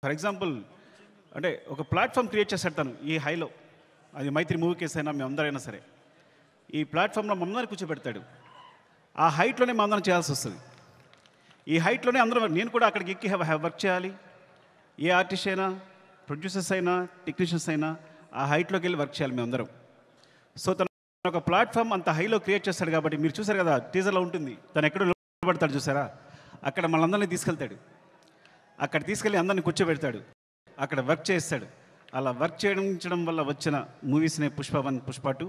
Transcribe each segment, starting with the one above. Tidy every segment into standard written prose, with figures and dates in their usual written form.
For example అంటే ఒక platform create చేస్తాడు తను ఈ హైలో. అది మైత్రి మూవీ కేసు అయినా మేమందరైనా సరే ఈ ప్లాట్ఫామ్లో మమ్మల్ని కూర్చోబెడతాడు. ఆ హైట్లోనే మా అందరం చేయాల్సి వస్తుంది. ఈ హైట్లోనే అందరం నేను కూడా అక్కడికి ఎక్కి వర్క్ చేయాలి. ఏ ఆర్టిస్ట్ అయినా, ప్రొడ్యూసర్స్ అయినా, టెక్నీషియన్స్ అయినా ఆ హైట్లోకి వెళ్ళి వర్క్ చేయాలి మేమందరం. సో తను ఒక ప్లాట్ఫామ్ అంత హైలో క్రియేట్ చేస్తాడు కాబట్టి మీరు చూసారు కదా టీజర్లో ఉంటుంది. తను ఎక్కడో నిలబడతాడు చూసారా, అక్కడ మనందరినీ తీసుకెళ్తాడు. అక్కడ తీసుకెళ్ళి అందరిని కూర్చోబెడతాడు, అక్కడ వర్క్ చేస్తాడు. అలా వర్క్ చేయడం వల్ల వచ్చిన మూవీస్నే Pushpa 1, Pushpa 2.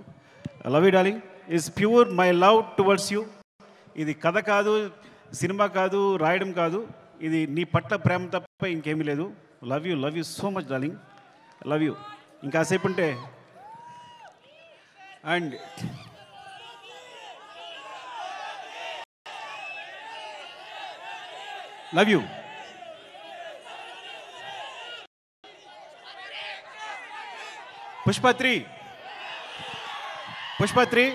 Love you darling is pure my love towards you. ఇది కథ కాదు, సినిమా కాదు, రాయడం కాదు, ఇది నీ పట్ల ప్రేమ తప్ప ఇంకేమీ లేదు. Love you so much darling, love you. ఇంకాసేపు ఉంటే అండ్ లవ్ యూ. పుష్ప 3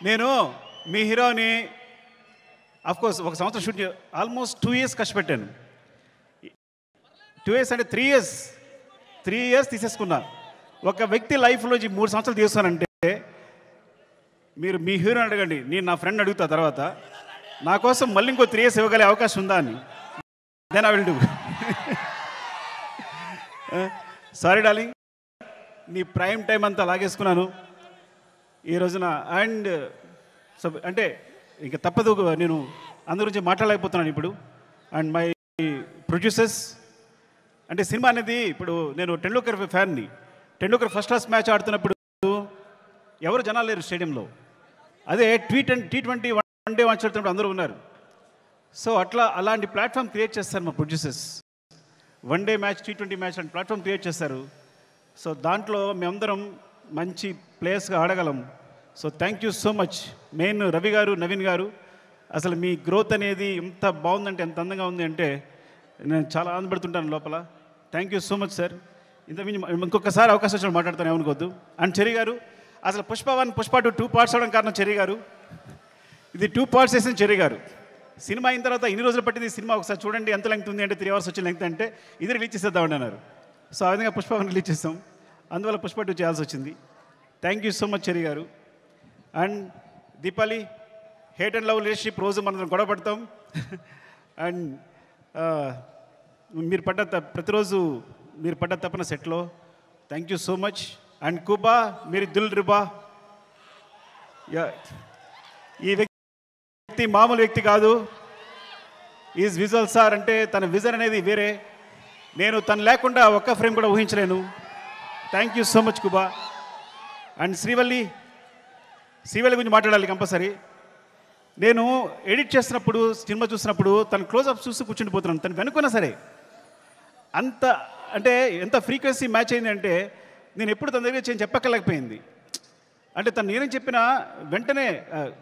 నేను మీ హీరోని అఫ్కోర్స్ ఒక సంవత్సరం షూట్ ఆల్మోస్ట్ 2 years కష్టపెట్టాను. 2 years అంటే 3 years తీసేసుకున్నా. ఒక వ్యక్తి లైఫ్లో 3 సంవత్సరాలు తీస్తానంటే మీరు మీ హీరోని అడగండి, నేను నా ఫ్రెండ్ అడుగుతా తర్వాత నా కోసం మళ్ళీ ఇంకో 3 years ఇవ్వగలే అవకాశం ఉందా అని. Then I will do. Sorry darling, నీ ప్రైమ్ టైం అంతా లాగేసుకున్నాను ఈ రోజున. అండ్ సో అంటే ఇంకా తప్పదు, నేను అందరి గురించి మాట్లాడలేకపోతున్నాను ఇప్పుడు. అండ్ మై ప్రొడ్యూసర్స్ అంటే సినిమా అనేది ఇప్పుడు నేను టెండూల్కర్ ఫ్యాన్ని. టెండూల్కర్ ఫస్ట్ క్లాస్ మ్యాచ్ ఆడుతున్నప్పుడు ఎవరు జనాలు లేరు స్టేడియంలో. అదే T20 వన్ డే మ్యాచ్ ఆడుతున్నప్పుడు అందరూ ఉన్నారు. సో అలాంటి ప్లాట్ఫామ్ క్రియేట్ చేస్తారు మా producers. One day match, T20 match and platform create చేస్తారు. సో దాంట్లో మేమందరం మంచి ప్లేయర్స్గా ఆడగలం. So thank you so much. Main Ravi గారు, నవీన్ గారు, అసలు మీ గ్రోత్ అనేది ఎంత బాగుందంటే, ఎంత అందంగా ఉంది అంటే నేను చాలా ఆనందపడుతుంటాను లోపల. Thank you so much sir. ఇంకొకసారి అవకాశం వచ్చిన మాట్లాడతాను, ఏమనుకోవద్దు. అండ్ చెర్రీ గారు, అసలు పుష్ప 1, పుష్ప 2 పార్ట్స్ అవడం కారణం చెర్రీ గారు. ఇది 2 parts వేసిన చెర్రీ గారు. సినిమా అయిన తర్వాత ఇన్ని రోజులు పట్టింది సినిమా, ఒకసారి చూడండి ఎంత లెంగ్త్ ఉంది అంటే 3 hours వచ్చిన లెంగ్త్ అంటే ఇది రిలీజ్ చేసేద్దామని అన్నారు. సో ఆ విధంగా పుష్ప 1 రిలీజ్ చేస్తాం, అందువల్ల పుష్ప 2 చేయాల్సి వచ్చింది. Thank you so much Cherry గారు. And Deepali, hate and love relationship రోజు మనం గొడవ పడతాం. అండ్ మీరు ప్రతిరోజు మీరు పడ్డ తప్పన సెట్లో. Thank you so much. And కుబా, మీరు దిల్ రుబా. ఈ వ్యక్తి మామూలు వ్యక్తి కాదు, ఈజ్ విజువల్ సార్. అంటే తన విజన్ అనేది వేరే. నేను తను లేకుండా ఒక్క ఫ్రేమ్ కూడా ఊహించలేను. Thank you so much Kuba. And Srivalli గురించి మాట్లాడాలి కంపల్సరీ. నేను ఎడిట్ చేస్తున్నప్పుడు, సినిమా చూసినప్పుడు తను క్లోజ్అప్ చూసి కూర్చుండిపోతున్నాను. తను వెనుకున్నా సరే అంత అంటే ఎంత ఫ్రీక్వెన్సీ మ్యాచ్ అయింది అంటే నేను ఎప్పుడు తన దగ్గర చెప్పక్కర్లేకపోయింది. అంటే తను నేనేం చెప్పినా వెంటనే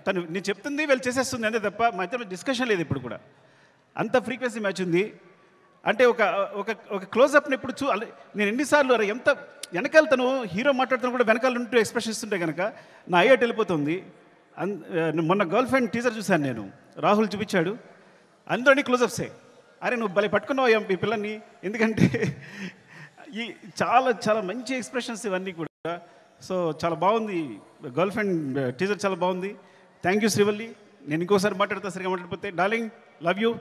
తను నేను చెప్తుంది వీళ్ళు చేసేస్తుంది అంతే తప్ప మా ఇద్దరు డిస్కషన్ లేదు ఇప్పుడు కూడా. అంత ఫ్రీక్వెన్సీ మ్యాచ్ ఉంది. అంటే ఒక క్లోజ్అప్ని ఎప్పుడు నేను ఎన్నిసార్లు ఎంత వెనకాల తను హీరో మాట్లాడుతున్నా కూడా వెనకాల ఉంటూ ఎక్స్ప్రెషన్ ఇస్తుంటే కనుక నా అయ్యట్ వెళ్ళిపోతుంది. మొన్న గర్ల్ ఫ్రెండ్ టీజర్ చూశాను నేను, రాహుల్ చూపించాడు, అందరినీ క్లోజ్అప్సే. అరే నువ్వు భలే పట్టుకున్నావు ఈ పిల్లల్ని, ఎందుకంటే ఈ చాలా చాలా మంచి ఎక్స్ప్రెషన్స్ ఇవన్నీ కూడా. సో చాలా బాగుంది గర్ల్ ఫ్రెండ్ టీజర్, చాలా బాగుంది. Thank you Srivalli. నేను ఇంకోసారి మాట్లాడతా సరిగా మాట్లాడిపోతే. Darling, love you.